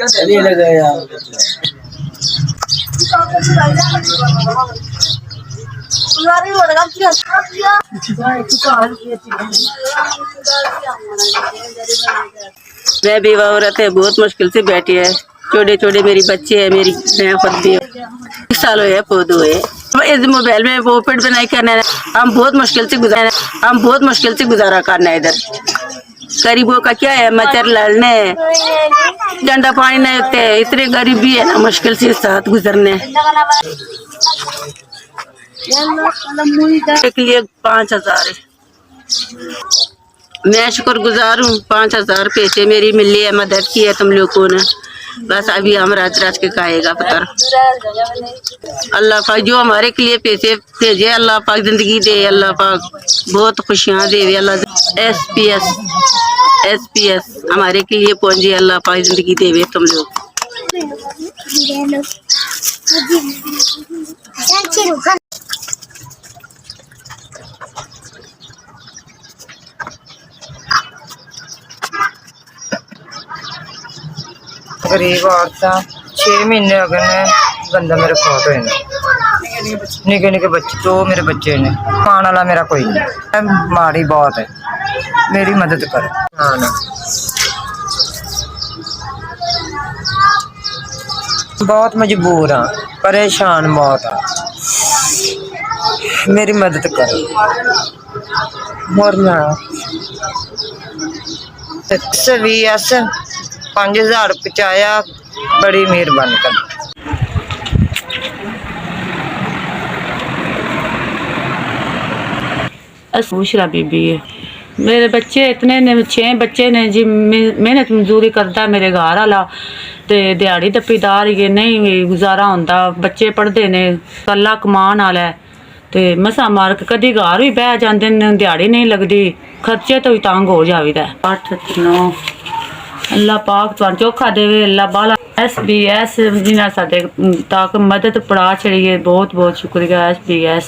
चलिए लगे यार मैं बेवा औरत है, बहुत मुश्किल से बैठी है। छोटे छोटे मेरी बच्चे है, मेरी मैं खुद भी 20 साल हुए पौधो है। इस मोबाइल में वो पेट बनाई करना है। हम बहुत मुश्किल से गुजारा करना है। इधर गरीबों का क्या है, मच्छर लड़ने ठंडा पानी नहीं होते, इतनी गरीबी है ना, मुश्किल से साथ गुजरने के लिए 5,000 है। मैं शुक्रगुजार हूँ, 5,000 पैसे मेरी मिली है, मदद की है तुम लोगों ने। बस अभी हम राज के खाएगा पता। अल्लाह पाक जो हमारे के लिए पैसे भेजे, अल्लाह पाक जिंदगी दे, अल्लाह पाक बहुत खुशियाँ दे। अल्लाह SPS हमारे के लिए पहुंचे, अल्लाह पाक जिंदगी देवे तुम लोग। गरीब औरत 6 महीने हो गए बंदा मेरे फौत होए निके निके बच्चे, 2 मेरे बच्चे ने, खाने वाला मेरा कोई नहीं। माड़ी बहुत है, मेरी मदद करो। बहुत मजबूर हाँ, परेशान बहुत हाँ, मेरी मदद करो। मरना 5,000 पहुँचाया, बड़ी मेहरबानी कर। बुशरा बीबी है, मेरे बच्चे इतने ने, 6 बच्चे ने जी। मेहनत मजदूरी करता मेरे घर वाला, ते दिहाड़ी दप्पीदार ही नहीं गुजारा होंदा। बच्चे पढ़ते ने, कल्ला कमान वाला है, ते मसा मार के कदी घर भी बह जाते न, दिहाड़ी नहीं लगती, खर्चे तो ही तंग हो जावीदा। 8 9 अल्लाह पाक तुहानू चोखा देवे, अल्लाह बाला। SBS जिन्हें साडे तक मदद पड़ा छड़ी है, बहुत बहुत शुक्रिया SBS।